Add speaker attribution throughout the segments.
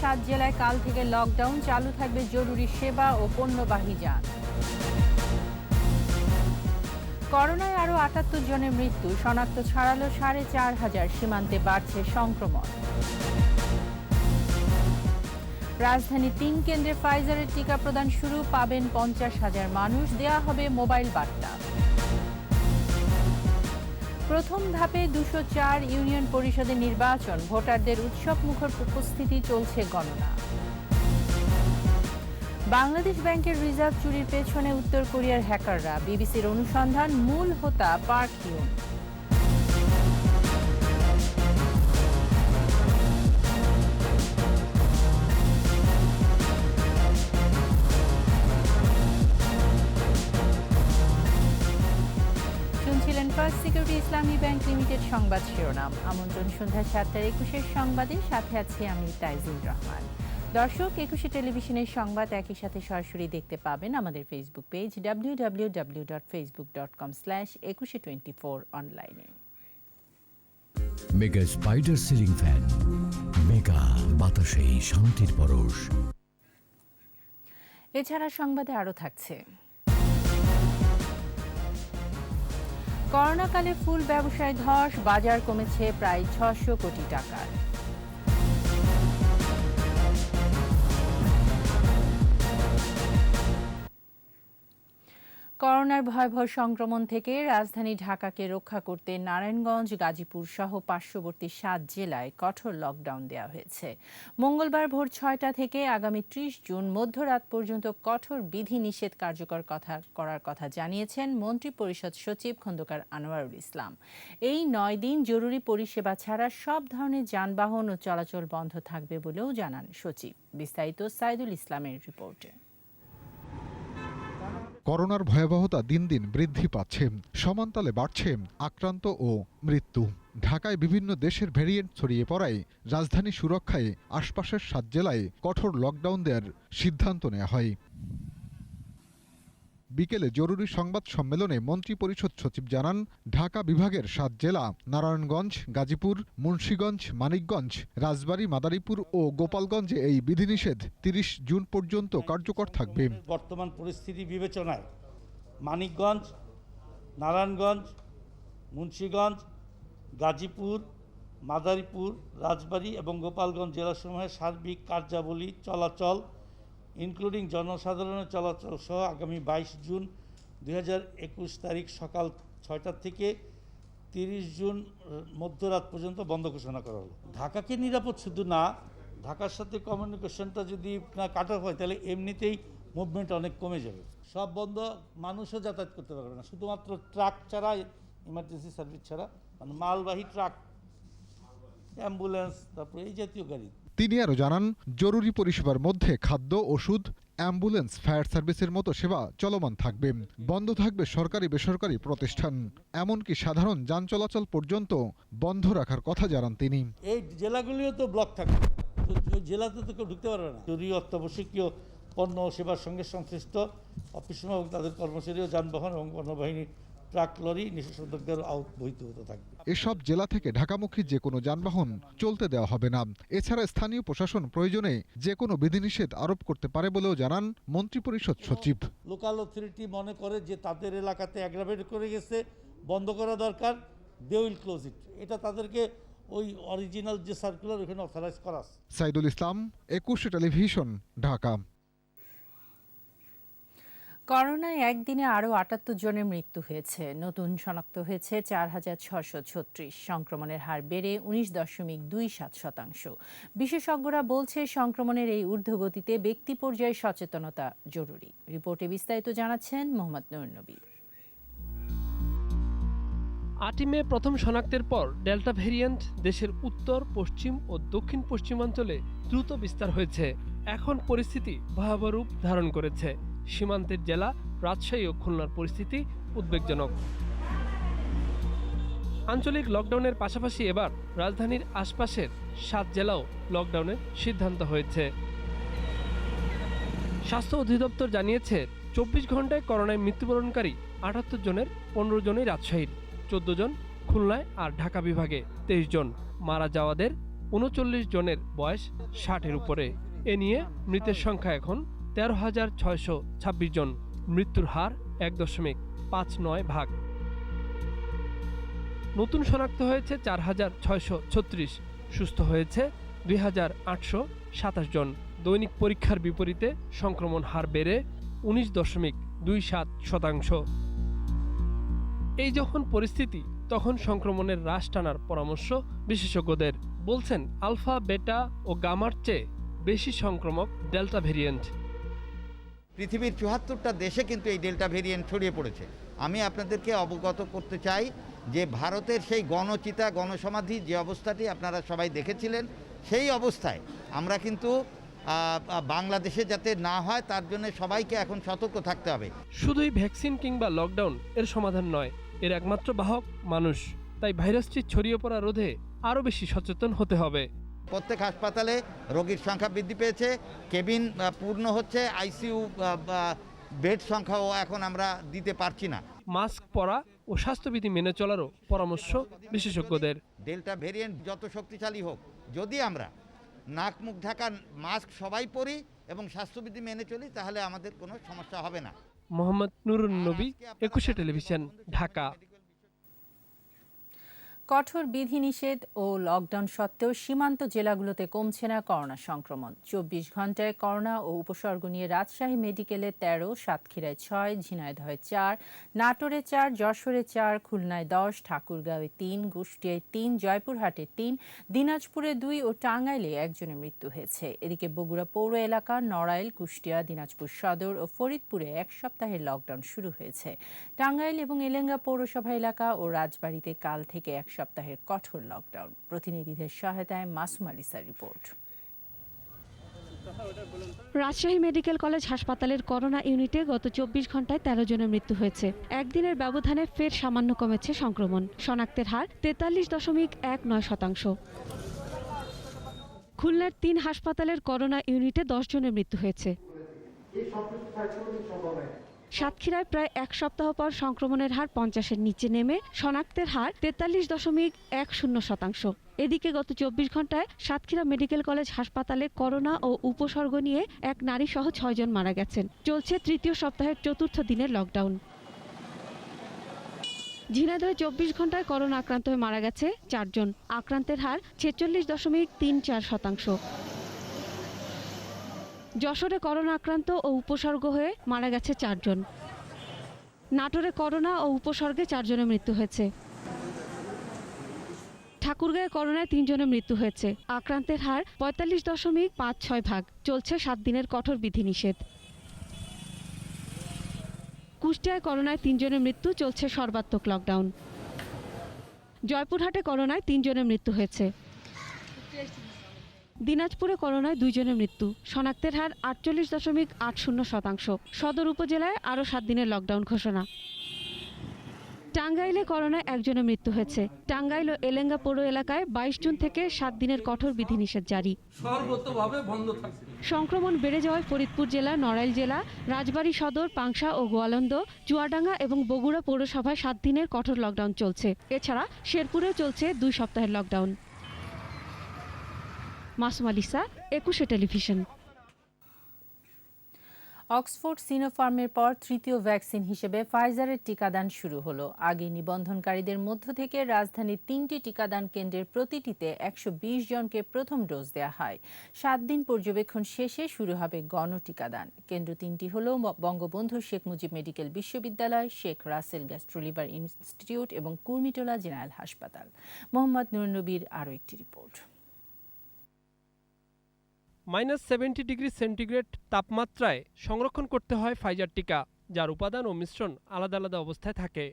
Speaker 1: 7 জেলায় কাল থেকে লকডাউন, চালু থাকবে জরুরি সেবা ও পণ্যবাহী যান। করোনায় আরও 78 জনের মৃত্যু, শনাক্ত ছাড়ালো 4500, সীমান্তে বাড়ছে সংক্রমণ। রাজধানী 3 কেন্দ্রে ফাইজারের টিকা প্রদান শুরু, পাবেন 50,000 মানুষ, দেয়া হবে মোবাইল বার্তা। প্রথম ধাপে 204 ইউনিয়ন পরিষদের নির্বাচন, ভোটারদের উৎসবমুখর উপস্থিতি, চলছে গণনা। বাংলাদেশ ব্যাংকের রিজার্ভ চুরির পেছনে উত্তর কোরিয়ার হ্যাকাররা, বিবিসির অনুসন্ধান, মূল হোতা পার্ক হিউন। শুনছিলেন ফার্স্ট সিকিউরিটি ইসলামী ব্যাংক লিমিটেড সংবাদ শিরোনাম। আমন্ত্রণ সন্ধ্যা 7:21 সংবাদে, সাথে আছি আমি তাইজুল রহমান। দর্শক, 21 টেলিভিশনের সংবাদ একই সাথে সরাসরি দেখতে পাবেন আমাদের ফেসবুক পেজ www.facebook.com/2124 অনলাইনে।
Speaker 2: Mega spider ceiling fan, mega বাতাসে শান্তির পরশ।
Speaker 1: এছাড়া সংবাদে আরও থাকছে, করোনাকালে ফুল ব্যবসায় ধস, বাজার কমেছে প্রায় 600 কোটি টাকার। করোনার ভয়াবহ সংক্রমণ থেকে রাজধানী ঢাকাকে রক্ষা করতে নারায়ণগঞ্জ, গাজীপুর সহ পার্শ্ববর্তী 7 জেলায় কঠোর লকডাউন দেওয়া হয়েছে। মঙ্গলবার ভোর 6টা থেকে আগামী 30 জুন মধ্যরাত পর্যন্ত কঠোর বিধিনিষেধ কার্যকর করার কথা জানিয়েছেন মন্ত্রিপরিষদ সচিব খন্দকার আনোয়ারুল ইসলাম। এই 9 দিন জরুরি পরিষেবা ছাড়া সব ধরনের যানবাহন ও চলাচল বন্ধ থাকবে বলেও জানান সচিব। বিস্তারিত সাইদুল ইসলামের রিপোর্টে।
Speaker 3: করোনার ভয়াবহতা দিন দিন বৃদ্ধি পাচ্ছে, সমান্তালে বাড়ছে আক্রান্ত ও মৃত্যু। ঢাকায় বিভিন্ন দেশের ভ্যারিয়েন্ট ছড়িয়ে পড়ায় রাজধানী সুরক্ষায় আশপাশের 7 জেলায় কঠোর লকডাউন দেওয়ার সিদ্ধান্ত নেওয়া হয়। বিকেলে জরুরি সংবাদ সম্মেলনে মন্ত্রিপরিষদ সচিব জানান, ঢাকা বিভাগের 7 জেলা নারায়ণগঞ্জ, গাজীপুর, মুন্সিগঞ্জ, মানিকগঞ্জ, রাজবাড়ী, মাদারীপুর ও গোপালগঞ্জে এই বিধিনিষেধ 30 জুন পর্যন্ত কার্যকর থাকবে।
Speaker 4: বর্তমান পরিস্থিতি বিবেচনায় মানিকগঞ্জ, নারায়ণগঞ্জ, মুন্সিগঞ্জ, গাজীপুর, মাদারীপুর, রাজবাড়ী এবং গোপালগঞ্জ জেলাসমূহের সার্বিক কার্যাবলী চলাচল ইনক্লুডিং জনসাধারণের চলাচল সহ আগামী 22 জুন 2021 তারিখ সকাল 6টা থেকে 30 জুন মধ্যরাত পর্যন্ত বন্ধ ঘোষণা করা হলো। ঢাকাকে নিরাপদ শুধু না, ঢাকার সাথে কমিউনিকেশনটা যদি না কাট অফ হয় তাহলে এমনিতেই মুভমেন্ট অনেক কমে যাবে। সব বন্ধ, মানুষও যাতায়াত করতে পারবে না, শুধুমাত্র ট্রাক ছাড়া, ইমার্জেন্সি সার্ভিস ছাড়া, মানে মালবাহী ট্রাক, অ্যাম্বুলেন্স, তারপরে এই জাতীয় গাড়ি।
Speaker 3: তিনি আরও জানান, জরুরি পরিষেবার মধ্যে খাদ্য, ওষুধ, অ্যাম্বুলেন্স, ফায়ার সার্ভিসের মতো সেবা চলমান থাকবে। বন্ধ থাকবে সরকারি বেসরকারি প্রতিষ্ঠান, এমনকি সাধারণ যান চলাচল পর্যন্ত বন্ধ রাখার কথা জানান তিনি।
Speaker 4: এই জেলাগুলিও তো ব্লক থাকবে, ওই জেলাতে তো কেউ ঢুকতে পারবে না। জরুরি অত্যাবশ্যকীয় পণ্য ও সেবার সঙ্গে সংশ্লিষ্ট অফিস এবং তাদের কর্মচারী ও যানবাহন এবং পণ্যবাহিনী, ট্রাক, লরি নিষেধাজ্ঞার বহির্ভূত হতে থাকবে।
Speaker 3: এসব জেলা থেকে ঢাকামুখী যে কোনো যানবাহন চলতে দেওয়া হবে না। এছাড়া স্থানীয় প্রশাসন প্রয়োজনে যে কোনো বিধিনিষেধ আরোপ করতে পারে বলেও জানান মন্ত্রিপরিষদ সচিব।
Speaker 4: লোকাল অথরিটি মনে করে যে তাদের এলাকাতে অ্যাগ্রাভেট করে গেছে, বন্ধ করা দরকার, দে উইল ক্লোজ ইট। এটা তাদেরকে ওই অরিজিনাল যে সার্কুলার ওখানে অথরাইজ করা।
Speaker 3: সাইদুল ইসলাম, 21 টেলিভিশন, ঢাকা।
Speaker 1: করোনায় একদিনে আরও 78 জনের মৃত্যু হয়েছে। নতুন শনাক্ত হয়েছে 4636। সংক্রমণের হার বেড়ে 19.27%। বিশেষজ্ঞরা বলছে, সংক্রমণের এই ঊর্ধ্বগতিতে ব্যক্তি পর্যায়ে সচেতনতা জরুরি। রিপোর্টে বিস্তারিত জানাচ্ছেন মোহাম্মদ নূর নবী।
Speaker 5: 8 মে প্রথম শনাক্তের পর ডেল্টা ভ্যারিয়েন্ট দেশের উত্তর, পশ্চিম ও দক্ষিণ পশ্চিমাঞ্চলে দ্রুত বিস্তার হয়েছে। এখন পরিস্থিতি ভয়াবহ রূপ ধারণ করেছে। সীমান্তের জেলা রাজশাহী ও খুলনার পরিস্থিতি উদ্বেগজনক। আঞ্চলিক লকডাউনের পাশাপাশি এবার রাজধানীর আশপাশের 7 জেলাও লকডাউনের সিদ্ধান্ত হয়েছে। স্বাস্থ্য অধিদপ্তর জানিয়েছে, 24 ঘন্টায় করোনায় মৃত্যুবরণকারী 78 জনের 15 জনই রাজশাহীর, 14 জন খুলনায় আর ঢাকা বিভাগে 23 জন। মারা যাওয়াদের ৩৯ জনের বয়স ৬০-এর উপরে। এ নিয়ে মৃতের সংখ্যা এখন ১৩,৬২৬ জন। মৃত্যুর হার ১.৫৯ নতুন শনাক্ত হয়েছে ৪,৬৩৬, সুস্থ হয়েছে ২,৮২৭ জন। দৈনিক পরীক্ষার বিপরীতে সংক্রমণ হার বেড়ে ১৯.২৭%। এই যখন পরিস্থিতি, তখন সংক্রমণের হ্রাস টানার পরামর্শ বিশেষজ্ঞদের। বলছেন আলফা, বেটা ও গামার চেয়ে বেশি সংক্রমক ডেল্টা ভেরিয়েন্ট।
Speaker 6: পৃথিবীর ৭৪টা দেশে কিন্তু এই ডেল্টা ভেরিয়েন্ট ছড়িয়ে পড়েছে। আমি আপনাদেরকে অবগত করতে চাই যে ভারতের সেই গণচিতা, গণসমাধি যে অবস্থাটি আপনারা সবাই দেখেছিলেন, সেই অবস্থায় আমরা কিন্তু বাংলাদেশে যাতে না হয় তার জন্য সবাইকে এখন সতর্ক থাকতে হবে।
Speaker 5: শুধুই ভ্যাকসিন কিংবা লকডাউন এর সমাধান নয়, এর একমাত্র বাহক মানুষ। তাই ভাইরাসটি ছড়িয়ে পড়া রোধে আরও বেশি সচেতন হতে হবে।
Speaker 6: প্রত্যেক হাসপাতালে রোগীর সংখ্যা বৃদ্ধি পেয়েছে, কেবিন পূর্ণ হচ্ছে, আইসিইউ বেড সংখ্যাও এখন আমরা দিতে পারছি না।
Speaker 5: মাস্ক পরা ও স্বাস্থ্যবিধি মেনে চলারও পরামর্শ বিশেষজ্ঞদের।
Speaker 6: ডেল্টা ভেরিয়েন্ট যত শক্তিশালী হোক, যদি আমরা নাক মুখ ঢাকা মাস্ক সবাই পরি এবং স্বাস্থ্যবিধি মেনে চলি, তাহলে আমাদের কোনো সমস্যা হবে না।
Speaker 5: মোহাম্মদ নুরুন নবী, একুশে টেলিভিশন, ঢাকা।
Speaker 1: কঠোর বিধিনিষেধ ও লকডাউন সত্ত্বেও সীমান্ত জেলাগুলোতে কমছে না করোনা সংক্রমণ। ২৪ ঘন্টায় করোনা ও উপসর্গ নিয়ে রাজশাহী মেডিকেলে ১৩, সাতক্ষীরায় ৬, ঝিনাইদহে ৪, নাটোরে ৪, যশোরে ৪, খুলনায় ১০, ঠাকুরগাঁওয়ে ৩, কুষ্টিয়ায় ৩, জয়পুরহাটে ৩, দিনাজপুরে ২ ও টাঙ্গাইলে ১ জনের মৃত্যু হয়েছে। এদিকে বগুড়া পৌর এলাকা, নড়াইল, কুষ্টিয়া, দিনাজপুর সদর ও ফরিদপুরে ১ সপ্তাহের লকডাউন শুরু হয়েছে। টাঙ্গাইল এবং এলেঙ্গা পৌরসভা এলাকা ও রাজবাড়ীতে কাল থেকে ১ সপ্তাহের কঠোর লকডাউন। প্রতিনিধিদের সহায়তায় Masum Alisar report.
Speaker 7: Rajshahi medical college হাসপাতালের করোনা ইউনিটে গত ২৪ ঘন্টায় ১৩ জনের মৃত্যু হয়েছে। একদিনের ব্যবধানে ফের সামান্য কমেছে সংক্রমণ। শনাক্তের হার ৪৩.১৯%। খুলনার ৩ হাসপাতালের করোনা ইউনিটে ১০ জনের মৃত্যু হয়েছে। সাতক্ষীরায় প্রায় ১ সপ্তাহ পর সংক্রমণের হার ৫০-এর নিচে নেমে শনাক্তের হার ৪৩.১০%। এদিকে গত ২৪ ঘন্টায় সাতক্ষীরা মেডিকেল কলেজ হাসপাতালে করোনা ও উপসর্গ নিয়ে এক নারী সহ ৬ জন মারা গেছেন। চলছে তৃতীয় সপ্তাহের চতুর্থ দিনের লকডাউন। ঝিনাইদহে ২৪ ঘন্টায় করোনা আক্রান্ত হয়ে মারা গেছে ৪ জন। আক্রান্তের হার ৪৬.৩৪%। যশোরে করোনা আক্রান্ত ও উপসর্গ হয়ে মারা গেছে ৪ জন। নাটোরে করোনা ও উপসর্গে ৪ জনের মৃত্যু হয়েছে। ঠাকুরগাঁয়ে করোনায় ৩ জনের মৃত্যু হয়েছে। আক্রান্তের হার ৪৫.৫৬%। চলছে ৭ দিনের কঠোর বিধিনিষেধ। কুষ্টিয়ায় করোনায় ৩ জনের মৃত্যু, চলছে সর্বাত্মক লকডাউন। জয়পুরহাটে করোনায় ৩ জনের মৃত্যু হয়েছে। দিনাজপুরে করোনায় ২ জনের মৃত্যু। শনাক্তের হার ৪৮.৮০%। সদর উপজেলায় আরও ৭ দিনের লকডাউন ঘোষণা। টাঙ্গাইলে করোনায় ১ জনের মৃত্যু হয়েছে। টাঙ্গাইল ও এলেঙ্গা পৌর এলাকায় ২২ জুন থেকে ৭ দিনের কঠোর বিধিনিষেধ জারি। সংক্রমণ বেড়ে যাওয়ায় ফরিদপুর জেলা, নড়াইল জেলা, রাজবাড়ী সদর, পাংশা ও গোয়ালন্দ, চুয়াডাঙ্গা এবং বগুড়া পৌরসভায় ৭ দিনের কঠোর লকডাউন চলছে। এছাড়া শেরপুরেও চলছে ২ সপ্তাহের লকডাউন। মাসুম আলিসা, একুশে টেলিভিশন।
Speaker 1: অক্সফোর্ড সিনোফার্মের পর তৃতীয় ভ্যাকসিন হিসেবে ফাইজারের টিকাদান শুরু হলো। আগে নিবন্ধনকারীদের মধ্য থেকে রাজধানীর ৩টি টিকাদান কেন্দ্রের প্রতিটিতে ১২০ জনকে প্রথম ডোজ দেওয়া হয়। ৭ দিন পর্যবেক্ষণ শেষে শুরু হবে গণটিকাদান। কেন্দ্র ৩টি হল বঙ্গবন্ধু শেখ মুজিব মেডিকেল বিশ্ববিদ্যালয়, শেখ রাসেল গ্যাস্ট্রোলিভার ইনস্টিটিউট এবং কুর্মিটোলা জেনারেল হাসপাতাল। মোহাম্মদ নুরুন নবীর আরও একটি রিপোর্ট।
Speaker 5: -70 ডিগ্রি সেন্টিগ্রেড তাপমাত্রায় সংরক্ষণ করতে হয় ফাইজার টিকা, যার উপাদান ও মিশ্রণ আলাদা আলাদা অবস্থায় থাকে।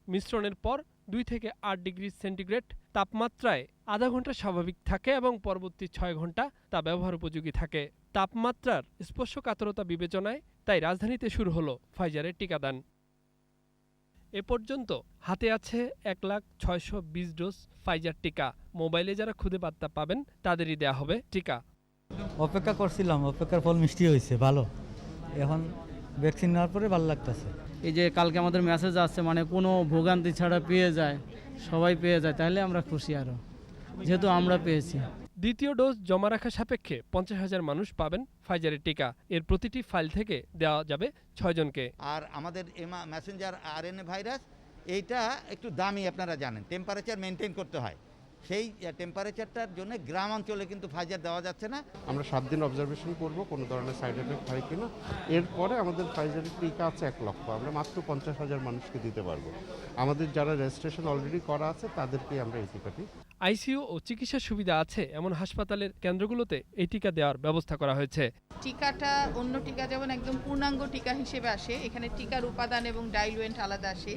Speaker 5: মিশ্রণের পর 2 থেকে 8 ডিগ্রি সেন্টিগ্রেড তাপমাত্রায় আধা ঘন্টা স্বাভাবিক থাকে এবং পরবর্তী 6 ঘন্টা তা ব্যবহার উপযোগী থাকে। তাপমাত্রার স্পর্শকাতরতা বিবেচনায় তাই রাজধানীতে শুরু হলো ফাইজারের টিকাদান। এ পর্যন্ত হাতে আছে 1,620 ডোজ ফাইজার টিকা। মোবাইলে যারা খুদে বার্তা পাবেন তাদেরই দেয়া হবে টিকা।
Speaker 8: অপেক্ষা করছিলাম, অপেক্ষার ফল মিষ্টি হয়েছে, ভালো। এখন ভ্যাকসিন নেওয়ার পরে ভালো লাগতেছে।
Speaker 9: এই যে কালকে আমাদের মেসেজ আসছে, মানে কোনো ভোগান্তি ছাড়া পেয়ে যায়, সবাই পেয়ে যায়, তাহলে আমরা খুশি। আরও যেহেতু আমরা পেয়েছি।
Speaker 5: দ্বিতীয় ডোজ জমা রাখা সাপেক্ষে 50,000 মানুষ পাবেন ফাইজারের টিকা। এর প্রতিটি ফাইল থেকে দেওয়া যাবে 6 জনকে।
Speaker 6: আর আমাদের মেসেঞ্জার আরএনএ ভাইরাস এইটা একটু দামি, আপনারা জানেন, টেম্পারেচার মেনটেন করতে হয়। সেই টেম্পারেচারটার জন্য গ্রাম অঞ্চলে কিন্তু ফাইজার দেওয়া যাচ্ছে না।
Speaker 10: আমরা 7 দিন অবজারভেশন করব কোনো ধরনের সাইড এফেক্ট হয় কিনা। এরপরে আমাদের ফাইজারের টিকা আছে 1 লক্ষ, আমরা মাত্র 50,000 মানুষকে দিতে পারবো। আমাদের যারা রেজিস্ট্রেশন অলরেডি করা আছে তাদেরকে আমরা এই টিকাটি।
Speaker 5: আইসিইউ ও চিকিৎসা সুবিধা আছে এমন হাসপাতালের কেন্দ্রগুলোতে এই টিকা দেওয়ার ব্যবস্থা করা হয়েছে।
Speaker 11: টিকাটা অন্য টিকা যেমন একদম পূর্ণাঙ্গ টিকা হিসেবে আসে, এখানে টিকার উপাদান এবং ডাইলুয়েন্ট আলাদা আসে,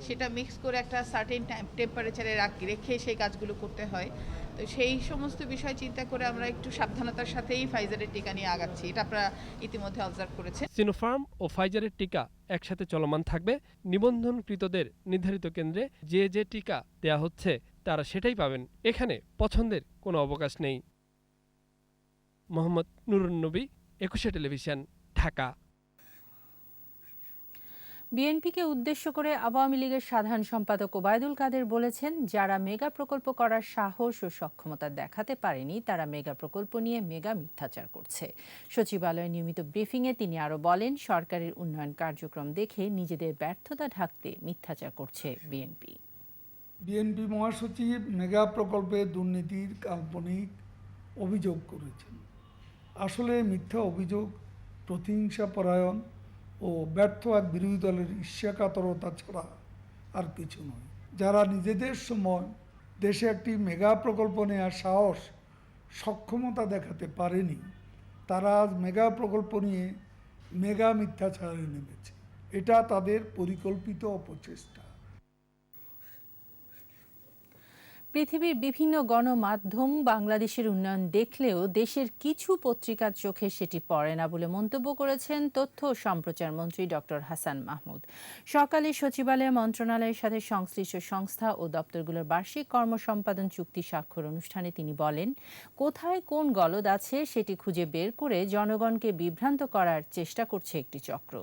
Speaker 11: সেটা মিক্স করে একটা সার্টেন টেম্পারেচারে রেখে সেই কাজগুলো করতে হয়। তো সেই সমস্ত বিষয় চিন্তা করে আমরা একটু সাবধানতার সাথেই ফাইজারের টিকা নিয়ে আগাচ্ছি, এটা আপনারা ইতিমধ্যে অবজার্ভ করেছেন।
Speaker 5: সিনোফার্ম ও ফাইজারের টিকা একসাথে চলমান থাকবে। নিবন্ধনকৃতদের নির্ধারিত কেন্দ্রে যে যে টিকা দেয়া হচ্ছে তারা সেটাই পাবেন। এখানে পছন্দের কোনো অবকাশ নেই। মোহাম্মদ নুরুন নবী, 21 টেলিভিশন, ঢাকা।
Speaker 1: বিএনপিকে উদ্দেশ্য করে আওয়ামী লীগের সাধারণ সম্পাদক ওবায়দুল কাদের বলেছেন, যারা মেগা প্রকল্প করার সাহস ও সক্ষমতা দেখাতে পারেনি তারা মেগা প্রকল্প নিয়ে মেগা মিথ্যাচার করছে। সচিবালয়ে নিয়মিত ব্রিফিংয়ে তিনি আরও বলেন, সরকারের উন্নয়ন কার্যক্রম দেখে নিজেদের ব্যর্থতা ঢাকতে মিথ্যাচার করছে বিএনপি।
Speaker 12: বিএনপি মহাসচিব মেগা প্রকল্পে দুর্নীতির কাল্পনিক অভিযোগ করেছেন। আসলে মিথ্যা অভিযোগ, প্রতিহিংসা পরায়ণ ও ব্যর্থ এক বিরোধী দলের ঈর্ষাকাতরতা ছাড়া আর কিছু নয়। যারা নিজেদের সময় দেশে একটি মেগা প্রকল্প নেওয়ার সাহস সক্ষমতা দেখাতে পারেনি তারা আজ মেগা প্রকল্প নিয়ে মেগা মিথ্যাচারে নেমেছে। এটা তাদের পরিকল্পিত অপচেষ্টা।
Speaker 1: পৃথিবীর বিভিন্ন গণমাধ্যম বাংলাদেশের উন্নয়ন দেখলেও দেশের কিছু পত্রিকার চোখে সেটি পড়ে না বলে মন্তব্য করেছেন তথ্য ও সম্প্রচার মন্ত্রী ডক্টর হাসান মাহমুদ। সকালে সচিবালয় মন্ত্রণালয়ের সাথে সংশ্লিষ্ট সংস্থা ও দপ্তরগুলোর বার্ষিক কর্মসম্পাদন চুক্তি স্বাক্ষর অনুষ্ঠানে তিনি বলেন, কোথায় কোন গলদ আছে সেটি খুঁজে বের করে জনগণকে বিভ্রান্ত করার চেষ্টা করছে একটি চক্র।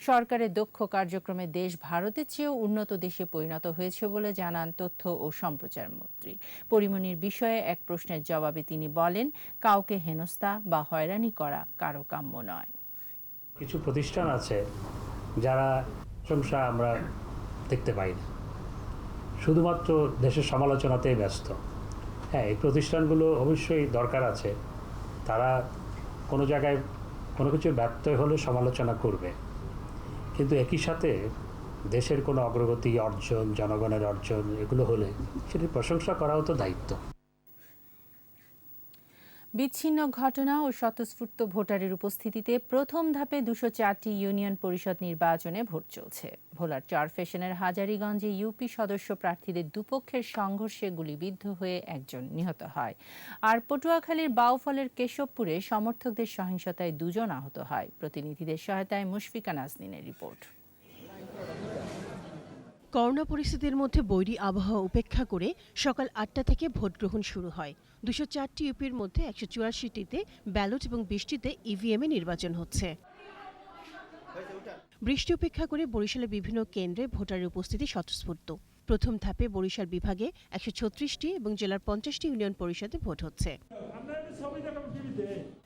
Speaker 1: সরকারের দক্ষ কার্যক্রমে দেশ ভারতের চেয়েও উন্নত দেশে পরিণত হয়েছে বলে জানান তথ্য ও সম্প্রচার মন্ত্রী। পরিমণির বিষয়ে এক প্রশ্নের জবাবে তিনি বলেন, কাউকে হেনস্থা বা হয়রানি করা কারো কাম্য নয়।
Speaker 13: কিছু প্রতিষ্ঠান আছে যারা প্রশংসা আমরা দেখতে পাই না, শুধুমাত্র দেশের সমালোচনাতেই ব্যস্ত। হ্যাঁ, এই প্রতিষ্ঠানগুলো অবশ্যই দরকার আছে, তারা কোনো জায়গায় কোনো কিছু ব্যর্থ হলে সমালোচনা করবে, কিন্তু একই সাথে দেশের কোনো অগ্রগতি, অর্জন, জনগণের অর্জন এগুলো হলে সেটির প্রশংসা করাও তো দায়িত্ব।
Speaker 1: বিচ্ছিন্ন ঘটনা ও স্বতঃস্ফূর্ত ভোটারের উপস্থিতিতে প্রথম ধাপে 204টি ইউনিয়ন পরিষদ নির্বাচনে ভোট চলছে। ভোলার চরফ্যাশনের হাজারীগঞ্জে ইউপি সদস্য প্রার্থীদের দুপক্ষের সংঘর্ষে গুলিবিদ্ধ হয়ে একজন নিহত হয়। আর পটুয়াখালীর বাউফলের কেশবপুরে সমর্থকদের সহিংসতায় 2 জন আহত হয়। প্রতিনিধিদের সহায়তায় মুশফিকা নাজনীনের রিপোর্ট।
Speaker 14: করোনা পরিস্থিতির মধ্যে বৈরী আবহাওয়া উপেক্ষা করে সকাল 8টা থেকে ভোট গ্রহণ শুরু হয়। 204টি ইউপির মধ্যে 184টিতে ব্যালট এবং 20টিতে ইভিএমে নির্বাচন হচ্ছে। বৃষ্টি উপেক্ষা করে বরিশালের বিভিন্ন কেন্দ্রে ভোটারের উপস্থিতি স্বতঃস্ফূর্ত। প্রথম ধাপে বরিশাল বিভাগে 136টি এবং জেলার 50টি ইউনিয়ন পরিষদে ভোট হচ্ছে।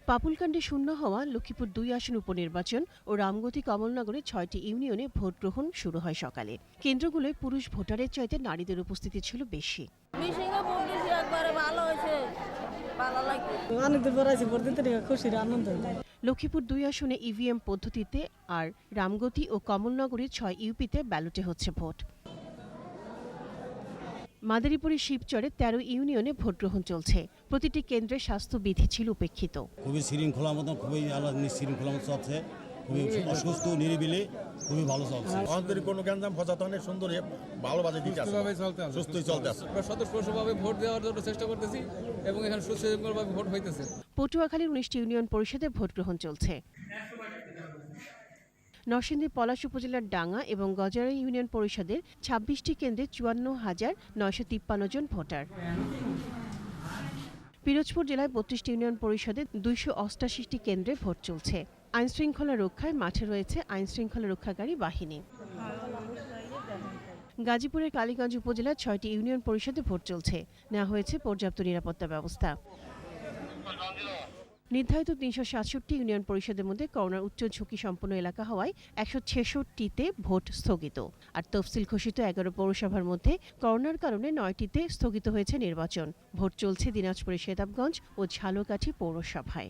Speaker 14: পাপুলকাণ্ডে শূন্য হওয়া লক্ষ্মীপুর 2 আসন উপনির্বাচন ও রামগতি কমলনগরে 6টি ইউনিয়নে ভোট গ্রহণ শুরু হয় সকালে। কেন্দ্রগুলোয় পুরুষ ভোটারের চাইতে নারীদের উপস্থিতি ছিল বেশি। লক্ষ্মীপুর 2 আসনে ইভিএম পদ্ধতিতে আর রামগতি ও কমলনগরের 6 ইউপিতে ব্যালটে হচ্ছে ভোট। মাদারীপুরের শিবচরে 13 ইউনিয়নে ভোট গ্রহণ চলছে। প্রতিটি কেন্দ্রে স্বাস্থ্যবিধি ছিল উপেক্ষিত।
Speaker 15: খুবই শৃঙ্খলার মতো, খুবই শৃঙ্খলার মতো চলছে, খুবই অসুস্থ নিরিবিলি, খুবই ভালো চলছে। আমাদের কোনো গ্যাঞ্জাম ফজাতনে সুন্দর ভালোভাবে দিকে আছে, সুস্থই চলতে আছে।
Speaker 16: আমরা স্বতঃস্ফূর্তভাবে ভোট দেওয়ার জন্য চেষ্টা করতেছি এবং এখানে সুশৃঙ্খলভাবে ভোট হইতেছে।
Speaker 14: পটুয়াখালীর 19টি ইউনিয়ন পরিষদে ভোট গ্রহণ চলছে। নরসিংদী পলাশ উপজেলার ডাঙ্গা এবং গজারা ইউনিয়ন পরিষদের 26টি কেন্দ্রে 54,953 জন ভোটার। পিরোজপুর জেলায় 32টি ইউনিয়ন পরিষদে 288টি কেন্দ্রে ভোট চলছে। আইনশৃঙ্খলা রক্ষায় মাঠে রয়েছে আইনশৃঙ্খলা রক্ষাকারী বাহিনী। গাজীপুরের কালীগঞ্জ উপজেলার 6টি ইউনিয়ন পরিষদে ভোট চলছে। নেওয়া হয়েছে পর্যাপ্ত নিরাপত্তা ব্যবস্থা। নির্ধারিত 367 ইউনিয়ন পরিষদের মধ্যে করোনার উচ্চ ঝুঁকি সম্পন্ন এলাকা হওয়ায় 166টিতে ভোট স্থগিত। আর তফসিল ঘোষিত 11 পৌরসভার মধ্যে করোনার কারণে 9টিতে স্থগিত হয়েছে নির্বাচন। ভোট চলছে দিনাজপুরের সেতাবগঞ্জ ও ঝালকাঠি পৌরসভায়।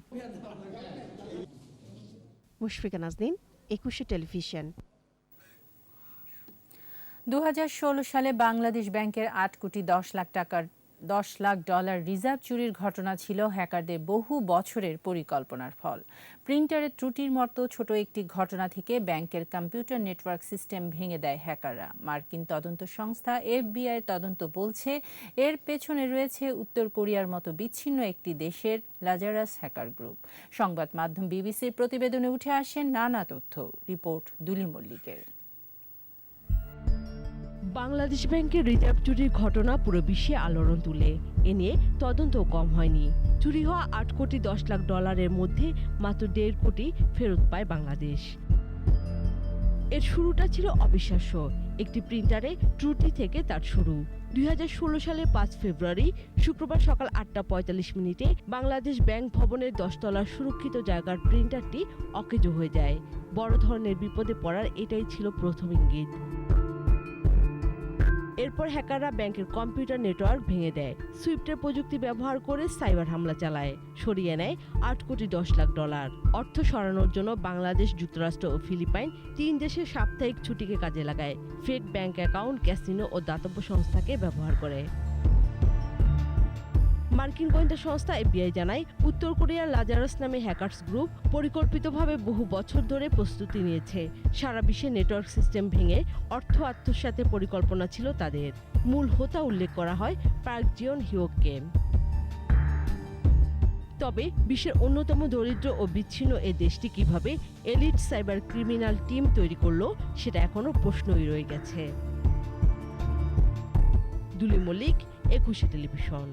Speaker 14: মুশফিকা নাজনীন, একুশে টেলিভিশন।
Speaker 1: 2016 সালে বাংলাদেশ ব্যাংকের 8 কোটি 10 লাখ ডলার রিজার্ভ চুরির ঘটনা ছিল হ্যাকারদের বহু বছরের পরিকল্পনার ফল। প্রিন্টারের ত্রুটির মতো ছোট একটি ঘটনা থেকে ব্যাংকের কম্পিউটার নেটওয়ার্ক সিস্টেম ভেঙে দেয় হ্যাকাররা। মার্কিন তদন্ত সংস্থা FBI তদন্ত বলছে এর পেছনে রয়েছে উত্তর কোরিয়ার মতো বিচ্ছিন্ন একটি দেশের লাজারাস হ্যাকার গ্রুপ। সংবাদ মাধ্যম বিবিসির প্রতিবেদনে উঠে আসে নানা তথ্য। রিপোর্ট দুলি মল্লিকের।
Speaker 7: বাংলাদেশ ব্যাংকের রিজার্ভ চুরির ঘটনা পুরো বিশ্বে আলোড়ন তুলে। এ নিয়ে তদন্ত কম হয়নি। চুরি হওয়া 8 কোটি 10 লাখ ডলারের মধ্যে মাত্র 1.5 কোটি ফেরত পায় বাংলাদেশ। এর শুরুটা ছিল অবিশ্বাস্য। একটি প্রিন্টারে ত্রুটি থেকে তার শুরু। 2016 সালের 5 ফেব্রুয়ারি শুক্রবার সকাল 8:45 বাংলাদেশ ব্যাংক ভবনের 10 তলার সুরক্ষিত জায়গার প্রিন্টারটি অকেজো হয়ে যায়। বড় ধরনের বিপদে পড়ার এটাই ছিল প্রথম ইঙ্গিত। এরপর হ্যাকাররা ব্যাংকের কম্পিউটার নেটওয়ার্ক ভেঙে দেয়। সুইফটের প্রযুক্তি ব্যবহার করে সাইবার হামলা চালায়। সরিয়ে নেয় 8 কোটি 10 লাখ ডলার। অর্থ সরানোর জন্য বাংলাদেশ, যুক্তরাষ্ট্র ও ফিলিপাইন 3 দেশের সাপ্তাহিক ছুটিকে কাজে লাগায়। ফেক ব্যাংক অ্যাকাউন্ট, ক্যাসিনো ও দাতব্য সংস্থাকে ব্যবহার করে। মার্কিন গোয়েন্দা সংস্থা FBI জানায়, উত্তর কোরিয়ার লাজারাস নামে হ্যাকার্স গ্রুপ পরিকল্পিতভাবে বহু বছর ধরে প্রস্তুতি নিয়েছে। সারা বিশ্বে নেটওয়ার্ক সিস্টেম ভেঙে অর্থ আত্মসাতের পরিকল্পনা ছিল তাদের। মূল হোতা উল্লেখ করা হয় পার্ক জিওন হিওককে। তবে বিশ্বের অন্যতম দরিদ্র ও বিচ্ছিন্ন এই দেশটি কিভাবে এলিট সাইবার ক্রিমিনাল টিম তৈরি করলো সেটা এখনো প্রশ্নই রয়ে গেছে। দুলি মল্লিক, একুশে টেলিভিশন।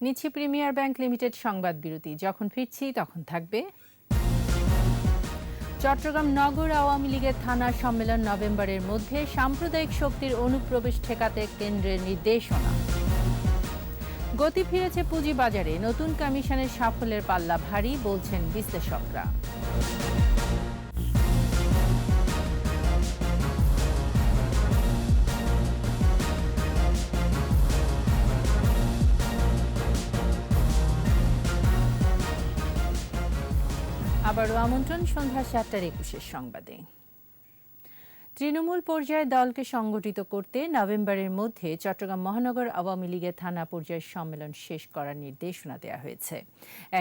Speaker 1: নিচ্ছি প্রিমিয়ার ব্যাংক লিমিটেড সংবাদ বিরতি। যখন ফিরছি তখন থাকবে চট্টগ্রাম নগর আওয়ামী লীগের থানা সম্মেলন নভেম্বরের মধ্যে সাম্প্রদায়িক শক্তির অনুপ্রবেশ ঠেকাতে কেন্দ্রের নির্দেশনা। গতি ফিরেছে পুঁজিবাজারে, নতুন কমিশনের সাফল্যের পাল্লা ভারী বলছেন বিশ্লেষকরা। আবারও আমন্ত্রণ সন্ধ্যা 7:21 সংবাদে। তৃণমূল পর্যায়ে দলকে সংগঠিত করতে নভেম্বরের মধ্যে চট্টগ্রাম মহানগর আওয়ামী লীগের থানা পর্যায়ের সম্মেলন শেষ করার নির্দেশনা দেওয়া হয়েছে।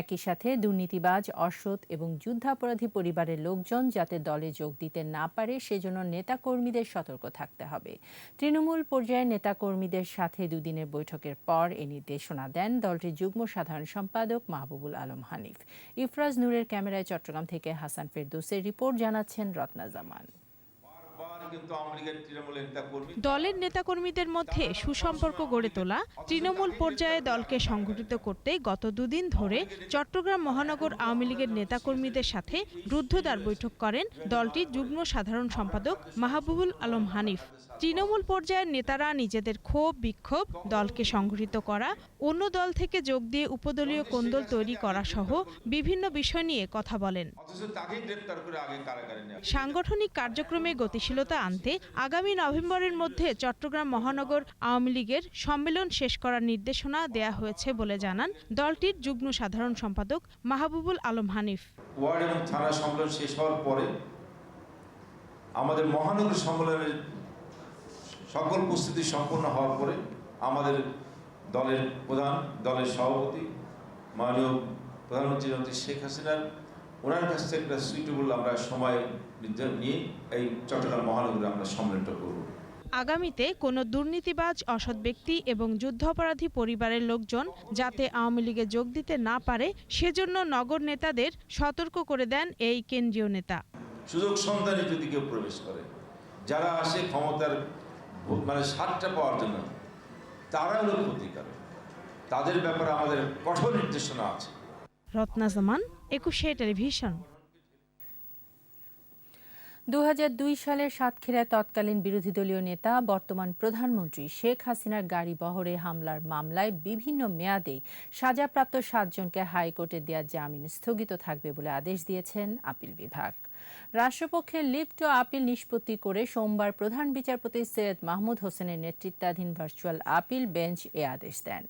Speaker 1: একই সাথে দুর্নীতিবাজ, অসৎ এবং যুদ্ধাপরাধী পরিবারের লোকজন যাতে দলে যোগ দিতে না পারে সেজন্য নেতাকর্মীদের সতর্ক থাকতে হবে। তৃণমূল পর্যায়ের নেতাকর্মীদের সাথে দুদিনের বৈঠকের পর এই নির্দেশনা দেন দলটির যুগ্ম সাধারণ সম্পাদক মাহবুবুল আলম হানিফ। ইফরাজ নূরের ক্যামেরায় চট্টগ্রাম থেকে হাসান ফেরদৌসের রিপোর্ট, জানাচ্ছেন রত্না জামান।
Speaker 9: দলের নেতাকর্মীদের মধ্যে সুসম্পর্ক গড়ে তোলা, তৃণমূল পর্যায়ে দলকে সংগঠিত করতে গত দুদিন ধরে চট্টগ্রাম মহানগর আওয়ামী লীগের নেতাকর্মীদের সাথে রুদ্ধদ্বার বৈঠক করেন দলটির যুগ্ম সাধারণ সম্পাদক মাহবুবুল আলম হানিফ। তৃণমূল পর্যায়ের নেতারা নিজেদের ক্ষোভ বিক্ষোভ, দলকে সংগঠিত করা, অন্য দল থেকে যোগ দিয়ে উপদলীয় কোন্দল তৈরি করা সহ বিভিন্ন বিষয় নিয়ে কথা বলেন। সাংগঠনিক কার্যক্রমে গতিশীলতা আনতে আগামী নভেম্বরের মধ্যে চট্টগ্রাম মহানগর আওয়ামী লীগের সম্মেলন শেষ করার নির্দেশনা দেয়া হয়েছে বলে জানান দলটির যুগ্ম সাধারণ সম্পাদক মাহবুবুল আলম হানিফ।
Speaker 17: ওয়ার্ড এবং থানা সম্মেলন শেষ হওয়ার পরে আমাদের মহানগর সম্মেলনের সকল প্রস্তুতি সম্পন্ন হওয়ার পরে আমাদের দলের প্রধান, দলের সভাপতি মাননীয় প্রধানমন্ত্রী শেখ হাসিনার ওনার কাছ থেকে একটা সুইটেবল আমরা সময় নিয়ে এই চট্টগ্রাম মহানগরে আমরা সম্মেলনটা করব।
Speaker 9: আগামীতে কোনো দুর্নীতিবাজ, অসৎ ব্যক্তি এবং যুদ্ধাপরাধী পরিবারের লোকজন যাতে আওয়ামী লীগে যোগ দিতে না পারে সেজন্য নগর নেতাদের সতর্ক করে দেন এই কেন্দ্রীয় নেতা।
Speaker 17: সুযোগ সন্ধানে যদি কেউ প্রবেশ করে, যারা আসে ক্ষমতার স্বাদটা পাওয়ার জন্য, তারা হলো ক্ষতিকারক। তাদের ব্যাপারে আমাদের কঠোর নির্দেশনা আছে।
Speaker 9: রত্না জামান, একুশে টেলিভিশন।
Speaker 1: 2002 সালের সাতক্ষীরায় তৎকালীন বিরোধী দলীয় নেতা বর্তমান প্রধানমন্ত্রী শেখ হাসিনার গাড়ি বহরে হামলার মামলায় বিভিন্ন মেয়াদে সাজাপ্রাপ্ত 7 জনকে হাইকোর্টে দেওয়া জামিন স্থগিত থাকবে বলে আদেশ দিয়েছেন আপিল বিভাগ। রাষ্ট্রপক্ষের লিপ্ট আপিল নিষ্পত্তি করে সোমবার প্রধান বিচারপতি সৈয়দ মাহমুদ হোসেনের নেতৃত্বাধীন ভার্চুয়াল আপিল বেঞ্চ এ আদেশ দেন।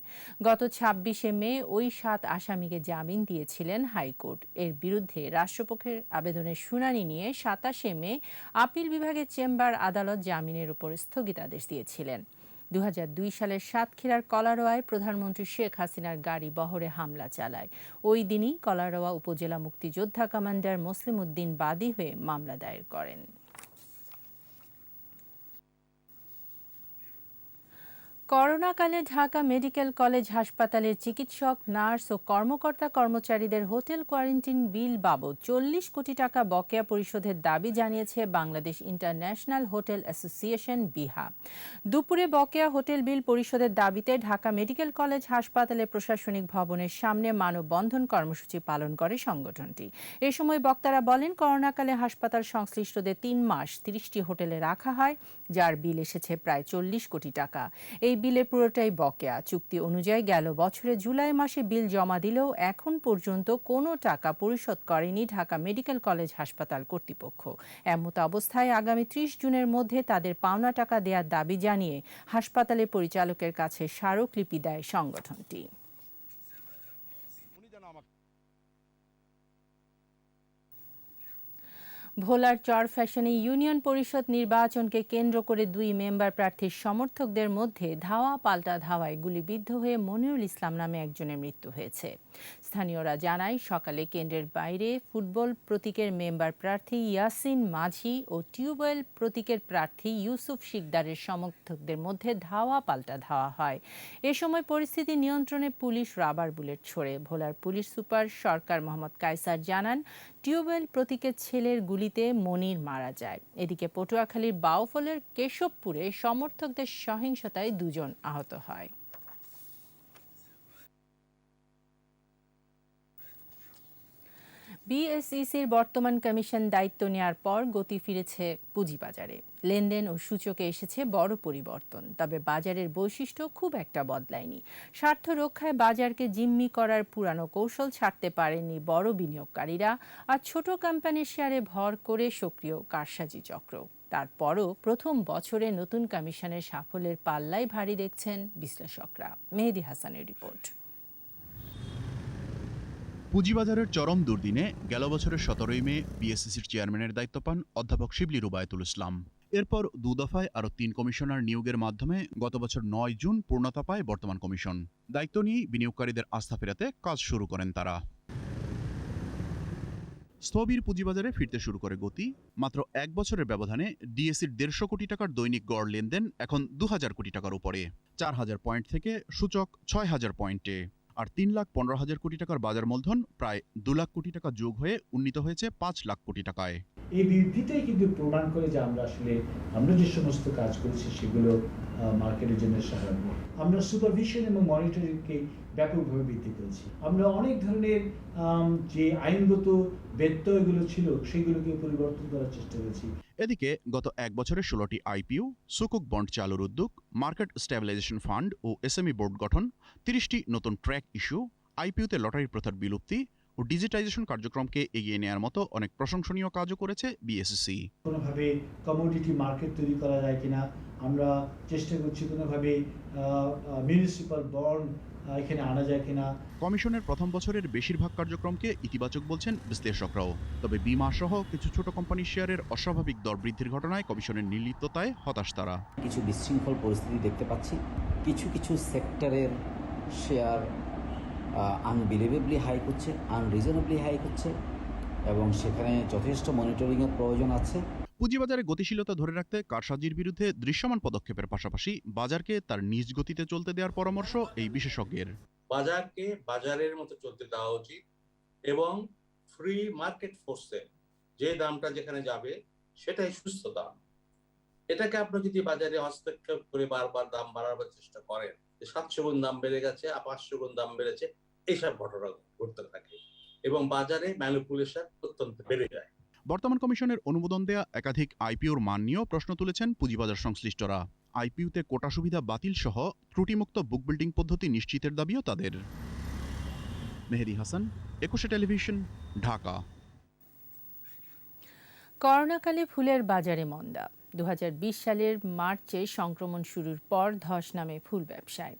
Speaker 1: গত 26 মে ওই 7 আসামিকে জামিন দিয়েছিলেন হাইকোর্ট। এর বিরুদ্ধে রাষ্ট্রপক্ষের আবেদনের শুনানি নিয়ে 27 মে আপিল বিভাগের চেম্বার আদালত জামিনের উপর স্থগিতাদেশ দিয়েছিলেন। 2002 সালের সাতক্ষীরার কলারোয়ায় প্রধানমন্ত্রী শেখ হাসিনার গাড়ি বহরে হামলা চালায়। ওই দিনই কলারোয়া উপজেলা মুক্তিযোদ্ধা কমান্ডার মুসলিম উদ্দিন বাদী হয়ে মামলা দায়ের করেন। করোনাকালে ঢাকা মেডিকেল কলেজ হাসপাতালের চিকিৎসক, নার্স ও কর্মকর্তা-কর্মচারীদের হোটেল কোয়ারেন্টিন বিল বাবদ 40 কোটি টাকা বকেয়া পরিশোধের দাবি জানিয়েছে বাংলাদেশ ইন্টারন্যাশনাল হোটেল অ্যাসোসিয়েশন বিহা। দুপুরে বকেয়া হোটেল বিল পরিশোধের দাবিতে ঢাকা মেডিকেল কলেজ হাসপাতালের প্রশাসনিক ভবনের সামনে মানববন্ধন কর্মসূচি পালন করে সংগঠনটি। এ সময় বক্তারা বলেন, করোনাকালে হাসপাতাল সংশ্লিষ্টদের 3 মাস 30টি হোটেলে রাখা হয়, যার বিল এসেছে প্রায় 40 কোটি টাকা। এই বিলে পুরোটাই বকেয়া। চুক্তি অনুযায়ী গেল বছরে জুলাই মাসে বিল জমা দিলেও এখন পর্যন্ত কোনো টাকা পরিশোধ করেনি ঢাকা মেডিকেল কলেজ হাসপাতাল কর্তৃপক্ষ। এমত অবস্থায় আগামী 30 জুনের মধ্যে তাদের পাওনা টাকা দেওয়ার দাবি জানিয়ে হাসপাতালের পরিচালকের কাছে স্মারকলিপি দেয় সংগঠনটি। ভোলার চরফ্যাশনে ইউনিয়ন পরিষদ নির্বাচনকে কেন্দ্র করে 2 মেম্বার প্রার্থীর সমর্থকদের মধ্যে ধাওয়া পাল্টা ধাওয়ায় গুলিবিদ্ধ হয়ে মনিরুল ইসলাম নামে একজনের মৃত্যু হয়েছে। স্থানীয়রা জানায়, সকালে কেন্দ্রের বাইরে ফুটবল প্রতীকের মেম্বার প্রার্থী ইয়াসিন মাঝি ও টিউবওয়েল প্রতীকের প্রার্থী ইউসুফ শিকদারের সমর্থকদের মধ্যে ধাওয়া পাল্টা ধাওয়া হয়। এ সময় পরিস্থিতি নিয়ন্ত্রণে পুলিশ রাবার বুলেট ছোড়ে। ভোলার পুলিশ সুপার সরকার মোহাম্মদ কায়সার জানান, টিউবওয়েল প্রতীকের ছেলের গুলিতে মনির মারা যায়। এদিকে পটুয়াখালীর বাউফলের কেশবপুরে সমর্থকদের সহিংসতায় 2 জন আহত হয়। বিএসইসির বর্তমান কমিশন দায়িত্ব নেওয়ার পর গতি ফিরেছে পুঁজিবাজারে। লেনদেন ও সূচকে এসেছে বড় পরিবর্তন। তবে বাজারের বৈশিষ্ট্য খুব একটা বদলায়নি। স্বার্থ রক্ষায় বাজারকে জিম্মি করার পুরানো কৌশল ছাড়তে পারেননি বড় বিনিয়োগকারীরা, আর ছোট কোম্পানির শেয়ারে ভর করে সক্রিয় কারসাজি চক্র। তারপরও প্রথম বছরে নতুন কমিশনের সাফল্যের পাল্লাই ভারী দেখছেন বিশ্লেষকরা। মেহেদী হাসানের রিপোর্ট।
Speaker 18: পুঁজিবাজারের চরম দুর্দিনে গেল বছরের 17 মে বিএসইসির চেয়ারম্যানের দায়িত্ব পান অধ্যাপক শিবলি রুবায়েতুল ইসলাম। এরপর 2 দফায় আরও 3 কমিশনার নিয়োগের মাধ্যমে গত বছর 9 জুন পূর্ণতা পায় বর্তমান কমিশন। দায়িত্ব নিয়ে বিনিয়োগকারীদের আস্থা ফেরাতে কাজ শুরু করেন তারা। স্থবির পুঁজিবাজারে ফিরতে শুরু করে গতি। মাত্র 1 বছরের ব্যবধানে ডিএসইর 150 কোটি টাকার দৈনিক গড় লেনদেন এখন 2000 কোটি টাকার উপরে। 4000 পয়েন্ট থেকে সূচক 6000 পয়েন্টে। আর 3,15,000 কোটি টাকার বাজার মূলধন প্রায় 2 লাখ কোটি টাকা যোগ হয়ে উন্নীত হয়েছে 5 লাখ কোটি টাকায়।
Speaker 19: এই বৃদ্ধিটাই কিন্তু প্রমাণ করে যে আমরা যে সমস্ত কাজ করেছি সেগুলো মার্কেটের জন্য সহায়ক। আমরা সুপারভিশন এবং মনিটরিংকে ব্যাপকভাবে বৃদ্ধি করেছি। আমরা অনেক ধরনের যে আইনগত ব্যত্যয়গুলো ছিল সেগুলোকে পরিবর্তন করার চেষ্টা করেছি।
Speaker 18: এদিকে গত 1 বছরে 16টি আইপিও, সুকুক বন্ড চালুর উদ্যোগ, মার্কেট স্টেবিলাইজেশন ফান্ড ও এসএমই বোর্ড গঠন, 30টি নতুন ট্র্যাক ইস্যু, আইপিওতে লটারি প্রথার বিলুপ্তি ও ডিজিটাইজেশন কার্যক্রমকে এগিয়ে নেওয়ার মতো অনেক প্রশংসনীয় কাজও করেছে বিএসইসি।
Speaker 19: কোনোভাবে কমোডিটি মার্কেট তৈরি করা যায় কিনা আমরা চেষ্টা করছি, কোনোভাবে মিউনিসিপাল বন্ড এখানে আনা যায় কিনা।
Speaker 18: কমিশনের প্রথম বছরের বেশিরভাগ কার্যক্রমকে ইতিবাচক বলছেন বিশ্লেষকরাও। তবে বিমা সহ কিছু ছোট কোম্পানির শেয়ারের অস্বাভাবিক দর বৃদ্ধির ঘটনায় কমিশনের নির্লিপ্ততায় হতাশ তারা।
Speaker 20: কিছু বিশৃঙ্খল পরিস্থিতি দেখতে পাচ্ছি। কিছু কিছু সেক্টরের শেয়ার আনবিলিভেবলি হাই করছে, আনরিজনেবলি হাই করছে, এবং সেখানে যথেষ্ট মনিটরিংয়ের প্রয়োজন আছে।
Speaker 18: পুঁজিবাজারে গতিশীলতা ধরে রাখতে কারসাজির বিরুদ্ধে দৃশ্যমান পদক্ষেপের পাশাপাশি বাজারকে তার নিজ গতিতে চলতে দেওয়ার পরামর্শ এই বিশেষজ্ঞের।
Speaker 21: বাজারকে বাজারের মতো চলতে দেওয়া উচিত এবং ফ্রি মার্কেট ফোর্সে যে দামটা যেখানে যাবে সেটাই সুস্থ দাম। এটাকে আপনি যদি বাজারে হস্তক্ষেপ করে বারবার দাম বাড়াবার চেষ্টা করেন, 700 গুণ দাম বেড়ে গেছে, 500 গুণ দাম বেড়েছে, এইসব ঘটনা ঘটতে থাকে এবং বাজারে ম্যানিপুলেশন অত্যন্ত বেড়ে যায়।
Speaker 18: বর্তমান কমিশনের অনুমোদন দেয়া একাধিক আইপিওর মান নিয়েও প্রশ্ন তুলেছেন পুঁজিবাজার সংশ্লিষ্টরা। আইপিওতে কোটা সুবিধা বাতিল সহ ত্রুটিমুক্ত বুক বিল্ডিং পদ্ধতি নিশ্চিতের দাবিও তাদের। মেহেদী হাসান, 21 টেলিভিশন, ঢাকা।
Speaker 1: করোনাকালে ফুলের বাজারে মন্দা। 2020 সালের মার্চে সংক্রমণ শুরুর পর ধস নামে ফুল ব্যবসায়।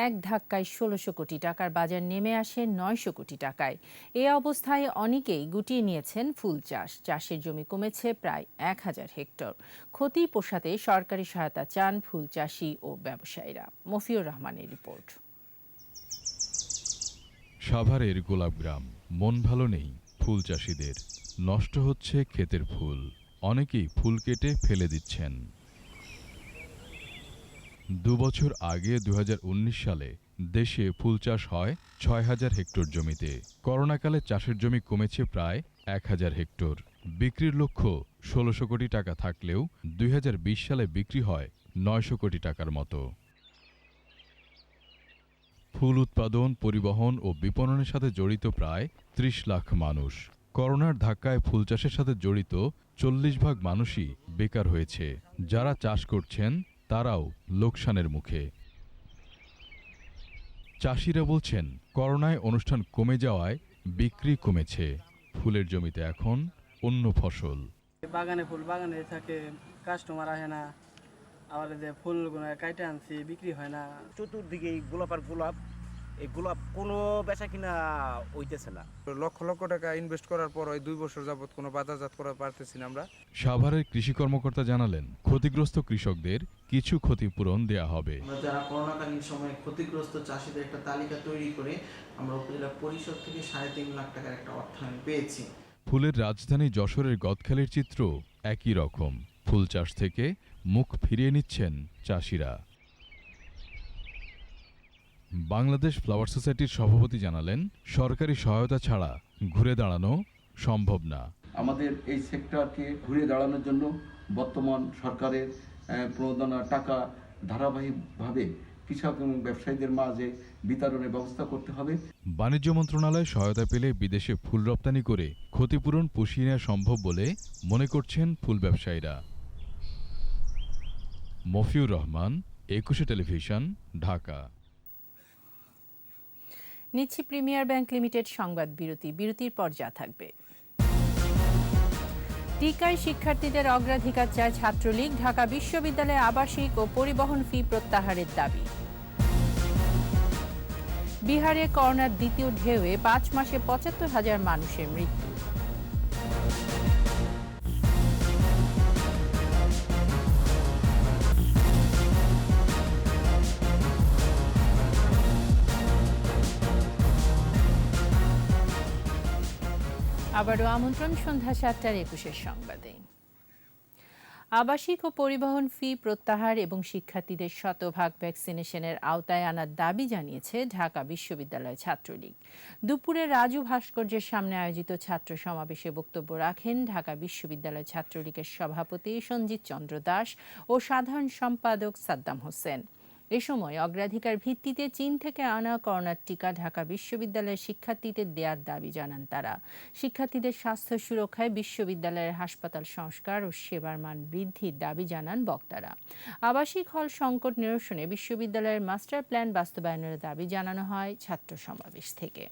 Speaker 1: এক ধাক্কায় 1600 কোটি টাকার বাজার নেমে আসে 900 কোটি টাকায়। এ অবস্থায় অনেকেই গুটিয়ে নিয়েছেন ফুল চাষ। চাষের জমি কমেছে প্রায় 1000 হেক্টর। ক্ষতি পোষাতে সরকারি সহায়তা চান ফুল চাষি ও ব্যবসায়ীরা। মফিউর রহমানের রিপোর্ট।
Speaker 2: সাভারের গোলাপগ্রাম, মন ভালো নেই ফুল চাষিদের। নষ্ট হচ্ছে ক্ষেতের ফুল, অনেকেই ফুল কেটে ফেলে দিচ্ছেন। 2 বছর আগে 2019 সালে দেশে ফুল চাষ হয় 6000 হেক্টর জমিতে। করোনাকালে চাষের জমি কমেছে প্রায় 1000 হেক্টর। বিক্রির লক্ষ্য 1600 কোটি টাকা থাকলেও 2020 সালে বিক্রি হয় 900 কোটি টাকার মতো। ফুল উৎপাদন, পরিবহন ও বিপণনের সাথে জড়িত প্রায় 30 লাখ মানুষ। করোনার ধাক্কায় ফুল চাষের সাথে জড়িত 40 ভাগ মানুষই বেকার হয়েছে। যারা চাষ করছেন তারাও লোকসানের মুখে। চাষিরা বলছেন, করোনায় অনুষ্ঠান কমে যাওয়ায় বিক্রি কমেছে। ফুলের জমিতে এখন অন্য ফসল।
Speaker 22: বাগানে ফুল বাগানে থাকে, কাস্টমার আসে না। আবার যে ফুলগুলো কাইটে আনছি বিক্রি হয় না।
Speaker 23: চতুর্দিকে গোলাপ আর গোলাপ, এই গোলাপ কোনো বেচা কিনা হইতেছে না।
Speaker 24: লক্ষ লক্ষ টাকা ইনভেস্ট করার পর 2 বছর যাবত কোনো বাজারজাত করা পারতেছি না আমরা।
Speaker 2: সাভারের কৃষি কর্মকর্তা জানালেন, ক্ষতিগ্রস্ত কৃষকদের কিছু ক্ষতিপূরণ দেয়া হবে।
Speaker 25: আমরা যারা করোনাকালীন সময়ে ক্ষতিগ্রস্ত চাষিদের একটা তালিকা তৈরি করে আমরা উপজেলা পরিষদ থেকে 3.5 লাখ টাকার একটা অর্থায়ন পেয়েছি।
Speaker 2: ফুলের রাজধানী যশোরের গদখালির চিত্র একই রকম। ফুল চাষ থেকে মুখ ফিরিয়ে নিচ্ছেন চাষিরা। বাংলাদেশ ফ্লাওয়ার সোসাইটির সভাপতি জানালেন, সরকারি সহায়তা ছাড়া ঘুরে দাঁড়ানো সম্ভব না।
Speaker 26: আমাদের এই সেক্টরকে ঘুরে দাঁড়ানোর জন্য বর্তমান সরকারের প্রণোদনা টাকা ধারাবাহিকভাবে কৃষক এবং ব্যবসায়ীদের মাঝে বিতরণের ব্যবস্থা করতে হবে।
Speaker 2: বাণিজ্য মন্ত্রণালয় সহায়তা পেলে বিদেশে ফুল রপ্তানি করে ক্ষতিপূরণ পুষিয়ে নেওয়া সম্ভব বলে মনে করছেন ফুল ব্যবসায়ীরা। মফিউর রহমান, 21 টেলিভিশন, ঢাকা।
Speaker 1: নিচ্ছি প্রিমিয়ার ব্যাংক লিমিটেড সংবাদ বিরতি। বিরতির পর যা থাকবে: টিকায় শিক্ষার্থীদের অগ্রাধিকার চায় ছাত্রলীগ। ঢাকা বিশ্ববিদ্যালয়ে আবাসিক ও পরিবহন ফি প্রত্যাহারের দাবি। বিহারে করোনার দ্বিতীয় ঢেউয়ে 5 মাসে 75,000 মানুষের মৃত্যু। আবারও আমন্ত্রণ সন্ধ্যা 7টার 21 সংবাদে। আবাসিক ও পরিবহন ফি প্রত্যাহার এবং শিক্ষার্থীদের শতভাগ ভ্যাকসিনেশনের আওতায় আনার দাবি জানিয়েছে ঢাকা বিশ্ববিদ্যালয় ছাত্রলীগ। দুপুরে রাজু ভাস্কর্যের সামনে আয়োজিত ছাত্র সমাবেশে বক্তব্য রাখেন ঢাকা বিশ্ববিদ্যালয় ছাত্রলীগের সভাপতি সঞ্জিত চন্দ্র দাস ও সাধারণ সম্পাদক সাদ্দাম হোসেন। এ সময় অগ্রাধিকার ভিত্তিতে চীন থেকে আনা করোনার টিকা ঢাকা বিশ্ববিদ্যালয়ের শিক্ষার্থীদের দেওয়ার দাবি জানান তারা। শিক্ষার্থীদের স্বাস্থ্য সুরক্ষায় বিশ্ববিদ্যালয়ের হাসপাতাল সংস্কার ও সেবার মান বৃদ্ধির দাবি জানান বক্তারা। আবাসিক হল সংকট নিরসনে বিশ্ববিদ্যালয়ের মাস্টার প্ল্যান বাস্তবায়নের দাবি জানানো হয় ছাত্র সমাবেশ থেকে।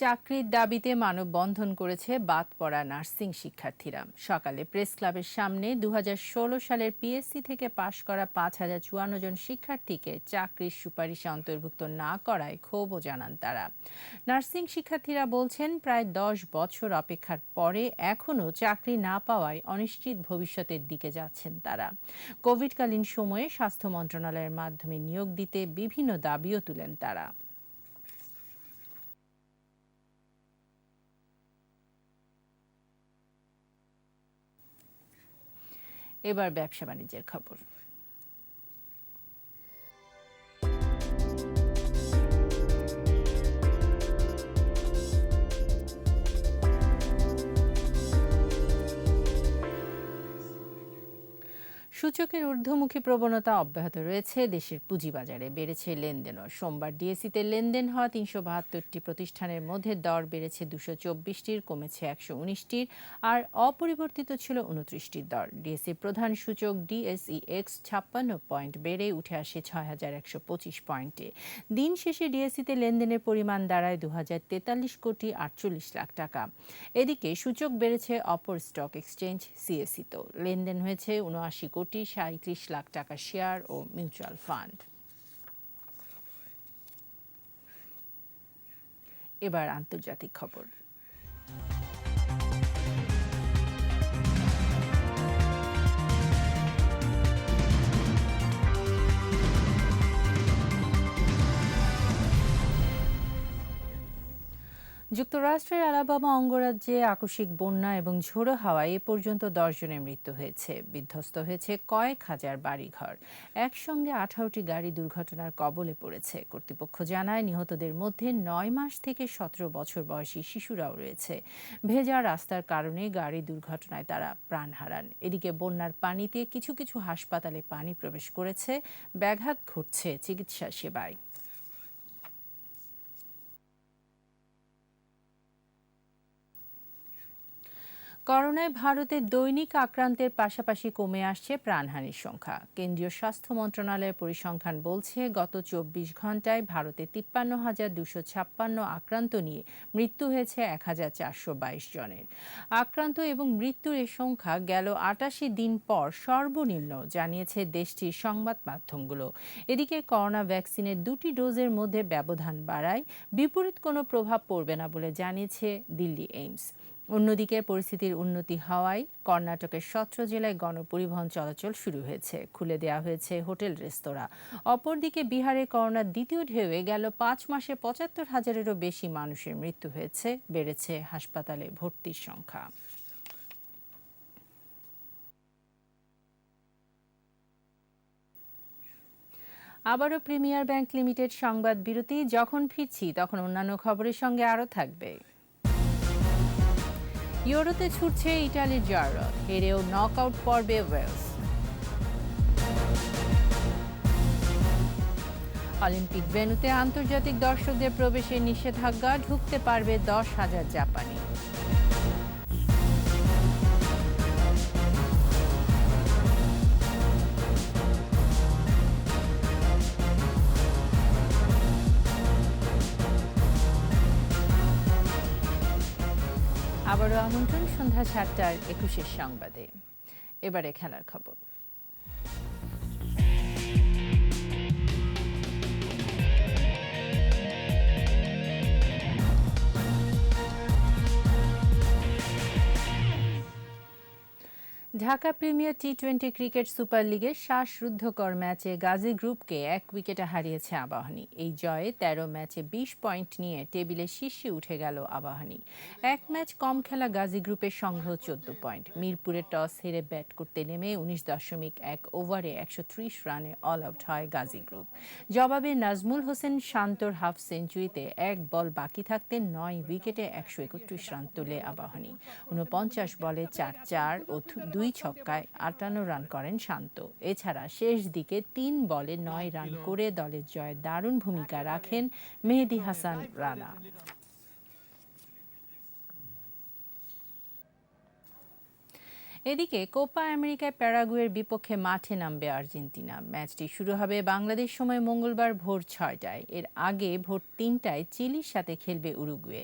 Speaker 1: চাকরির দাবিতে মানববন্ধন করেছে বাদ পড়া নার্সিং শিক্ষার্থীরা। সকালে প্রেস ক্লাবের সামনে 2016 সালের পিএসসি থেকে পাশ করা 5054 জন শিক্ষার্থীকে চাকরির সুপারিশে অন্তর্ভুক্ত না করায় ক্ষোভও জানান তারা। নার্সিং শিক্ষার্থীরা বলছেন, প্রায় 10 বছর অপেক্ষার পরে এখনও চাকরি না পাওয়ায় অনিশ্চিত ভবিষ্যতের দিকে যাচ্ছেন তারা। কোভিডকালীন সময়ে স্বাস্থ্য মন্ত্রণালয়ের মাধ্যমে নিয়োগ দিতে বিভিন্ন দাবিও তুলেন তারা। এবার ব্যবসা বাণিজ্যের খবর। সূচকের ঊর্ধ্বমুখী প্রবণতা অব্যাহত রয়েছে দেশের পুঁজিবাজারে, বেড়েছে লেনদেনও। সোমবার ডিএসইতে লেনদেন হওয়া ৩৭২টি প্রতিষ্ঠানের মধ্যে দর বেড়েছে ২২৪টির, কমেছে ১১৯টির, আর অপরিবর্তিত ছিল ২৯টির দর। ডিএসইর প্রধান সূচক ডিএসইএক্স ৫৬ পয়েন্ট বেড়ে উঠে আসে ৬,১২৫ পয়েন্টে। দিন শেষে ডিএসইতে লেনদেনের পরিমাণ দাঁড়ায় ২,০৪৩ কোটি ৪৮ লাখ টাকা। এদিকে সূচক বেড়েছে অপর স্টক এক্সচেঞ্জ সিএসইতেও। লেনদেন হয়েছে ৭৯ কোটি ৩৭ লাখ টাকা শেয়ার ও মিউচুয়াল ফান্ড। এবার আন্তর্জাতিক খবর। যুক্তরাষ্ট্রের আলাবামা অঙ্গরাজ্যে আকস্মিক বন্যা এবং ঝোড়ো হাওয়ায় এ পর্যন্ত ১০ জনের মৃত্যু হয়েছে। বিধ্বস্ত হয়েছে কয়েক হাজার বাড়িঘর। একসঙ্গে ১৮টি গাড়ি দুর্ঘটনার কবলে পড়েছে। কর্তৃপক্ষ জানায় নিহতদের মধ্যে ৯ মাস থেকে ১৭ বছর বয়সী শিশুরাও রয়েছে। ভেজা রাস্তার কারণে গাড়ি দুর্ঘটনায় তারা প্রাণ হারান। এদিকে বন্যার পানিতে কিছু কিছু হাসপাতালে পানি প্রবেশ করেছে, ব্যাঘাত ঘটছে চিকিৎসা সেবায়। করোনায় ভারতে দৈনিক আক্রান্তের পাশাপাশি কমে আসছে প্রাণহানির সংখ্যা। কেন্দ্রীয় স্বাস্থ্য মন্ত্রণালয়ের পরিসংখ্যান বলছে, গত ২৪ ঘন্টায় ভারতে ৫৩,২৫৬ আক্রান্ত নিয়ে মৃত্যু হয়েছে ১,৪২২ জনের। আক্রান্ত এবং মৃত্যুর এ সংখ্যা গেল ৮৮ দিন পর সর্বনিম্ন, জানিয়েছে দেশটির সংবাদ মাধ্যমগুলো। এদিকে করোনা ভ্যাকসিনের ২টি ডোজের মধ্যে ব্যবধান বাড়ায় বিপরীত কোনো প্রভাব পড়বে না বলে জানিয়েছে দিল্লি এইমস। অন্যদিকে পরিস্থিতির উন্নতি হওয়ায় কর্ণাটকের ১৭ জেলায় গণপরিবহন চলাচল শুরু হয়েছে, খুলে দেওয়া হয়েছে হোটেল রেস্তোরাঁ। অপরদিকে বিহারে করোনার দ্বিতীয় ঢেউয়ে গেল ৫ মাসে ৭৫,০০০-এরও বেশি মানুষের মৃত্যু হয়েছে, বেড়েছে হাসপাতালে ভর্তির সংখ্যা। আবারও প্রিমিয়ার ব্যাংক লিমিটেড সংবাদ বিরতি। যখন ফিরছি তখন অন্যান্য খবরের সঙ্গে আরও থাকবে। ইউরোতে ছুটছে ইটালির জার্রাট, হেরেও নকআউট পর্বে ওয়েলস। অলিম্পিক ভেন্যুতে আন্তর্জাতিক দর্শকদের প্রবেশের নিষেধাজ্ঞা, ঢুকতে পারবে ১০,০০০ জাপানি। আবারও আমন্ত্রণ সন্ধ্যা ৭টার ২১ সংবাদে। এবারে খেলার খবর। ঢাকা প্রিমিয়ার টি-20 ক্রিকেট সুপার লিগের শ্বাসরুদ্ধকর ম্যাচে গাজী গ্রুপকে ১ উইকেটে হারিয়েছে আবাহনী। এই জয়ে ১৩ ম্যাচে ২০ পয়েন্ট নিয়ে টেবিলের শীর্ষে উঠে গেল আবাহনী। এক ম্যাচ কম খেলা গাজী গ্রুপের সংগ্রহ ১৪ পয়েন্ট। মিরপুরে টস হেরে ব্যাট করতে নেমে ১৯.১ ওভারে ১৩০ রানে অল আউট হয় গাজী গ্রুপ। জবাবে নাজমুল হোসেন শান্তর হাফ সেঞ্চুরিতে ১ বল বাকি থাকতে ৯ উইকেটে ১৩১ রান তোলে আবাহনী। ৪৯ বলে ৪-৪ ও ২ ছক্কায় ৫৮ রান করেন শান্ত। এছাড়া শেষ দিকে ৩ বলে ৯ রান করে দলের জয়ে দারুণ ভূমিকা রাখেন মেহেদী হাসান রানা। এদিকে কোপা আমেরিকায় প্যারাগুয়ের বিপক্ষে মাঠে নামবে আর্জেন্টিনা। ম্যাচটি শুরু হবে বাংলাদেশ সময় মঙ্গলবার ভোর ৬টায়। এর আগে ভোর ৩টায় চিলির সাথে খেলবে উরুগুয়ে।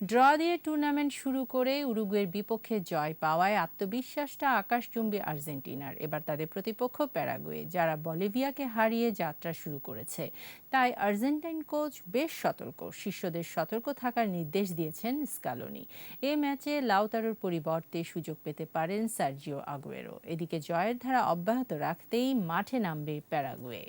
Speaker 1: ড্র দিয়ে টুর্নামেন্ট শুরু করে উরুগুয়ের বিপক্ষে জয় পাওয়ায় আত্মবিশ্বাসটা আকাশচুম্বী আর্জেন্টিনার। এবার তাদের প্রতিপক্ষ প্যারাগুয়ে, যারা বলিভিয়াকে হারিয়ে যাত্রা শুরু করেছে। তাই আর্জেন্টাইন কোচ বেশ সতর্ক। শিষ্যদের সতর্ক থাকার নির্দেশ দিয়েছেন স্কালোনি। এ ম্যাচে লাউতারোর পরিবর্তে সুযোগ পেতে পারেন সার্জিও আগুয়েরো। এদিকে জয়ের ধারা অব্যাহত রাখতেই মাঠে নামবে প্যারাগুয়ে।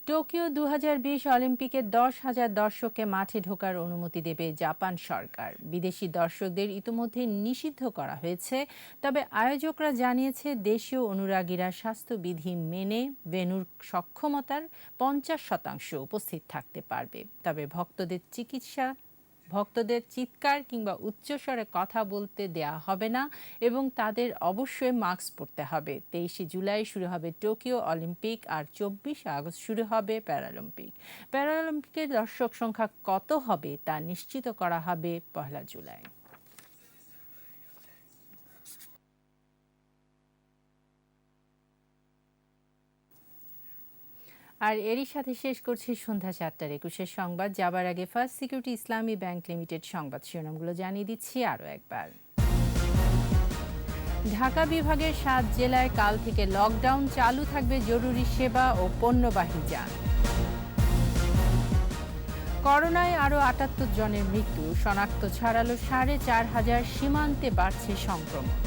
Speaker 1: টোকিও ২০২০ অলিম্পিকে ১০,০০০ দর্শককে মাঠে ঢোকার অনুমতি দেবে জাপান সরকার। বিদেশি দর্শকদের ইতিমধ্যে নিষিদ্ধ করা হয়েছে। তবে আয়োজকরা জানিয়েছে দেশীয় অনুরাগীরা স্বাস্থ্যবিধি মেনে ভেন্যুর সক্ষমতার ৫০% উপস্থিত থাকতে পারবে। তবে ভক্তদের চিকিৎসা ভক্তদের চিৎকার কিংবা উচ্চস্বরে কথা বলতে দেয়া হবে না এবং তাদের অবশ্যই মাস্ক পরতে হবে। 23 জুলাই শুরু হবে টোকিও অলিম্পিক আর 24 আগস্ট শুরু হবে প্যারালিম্পিক। প্যারালিম্পিকের দর্শক সংখ্যা কত হবে তা নিশ্চিত করা হবে 1 জুলাই। আর এরই সাথে শেষ করছি সন্ধ্যা 7টার 21 সংবাদ। যাবার আগে ফার্স্ট সিকিউরিটি ইসলামী ব্যাংক লিমিটেড সংবাদ শিরোনামগুলো জানিয়ে দিচ্ছি আরও একবার। ঢাকা বিভাগের 7 জেলায় কাল থেকে লকডাউন, চালু থাকবে জরুরি সেবা ও পণ্যবাহী যান। করোনায় আরও 78 জনের মৃত্যু, শনাক্ত ছাড়ালো 4500, সীমান্তে বাড়ছে সংক্রমণ।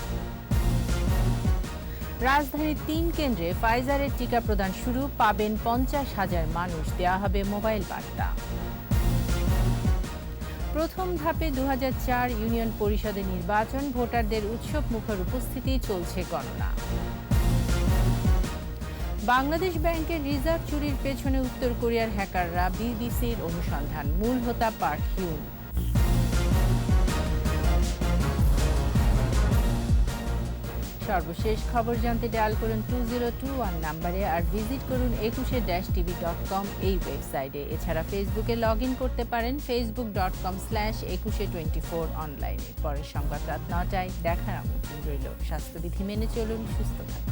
Speaker 1: রাজধানীর 3 কেন্দ্রে ফাইজারের টিকা প্রদান শুরু, পাবেন 50,000 মানুষ, দেওয়া হবে মোবাইল বার্তা। প্রথম ধাপে 2004 ইউনিয়ন পরিষদের নির্বাচন, ভোটারদের উৎসব মুখর উপস্থিতি, চলছে গণনা। বাংলাদেশ ব্যাংকের রিজার্ভ চুরির পেছনে উত্তর কোরিয়ার হ্যাকাররা, বিবিসির অনুসন্ধান, মূল হোতা পার্ক হিউন। সর্বশেষ খবর জানতে ডায়াল করুন 2021 নম্বরে আর ভিজিট করুন ekushe-tv.com এই ওয়েবসাইটে। এছাড়া ফেসবুকে লগ ইন করতে পারেন facebook.com/ekushe24 অনলাইনে। পরের সংবাদ রাত 9টায় দেখার আমন্ত্রণ রইল। স্বাস্থ্যবিধি মেনে চলুন, সুস্থ থাকুন।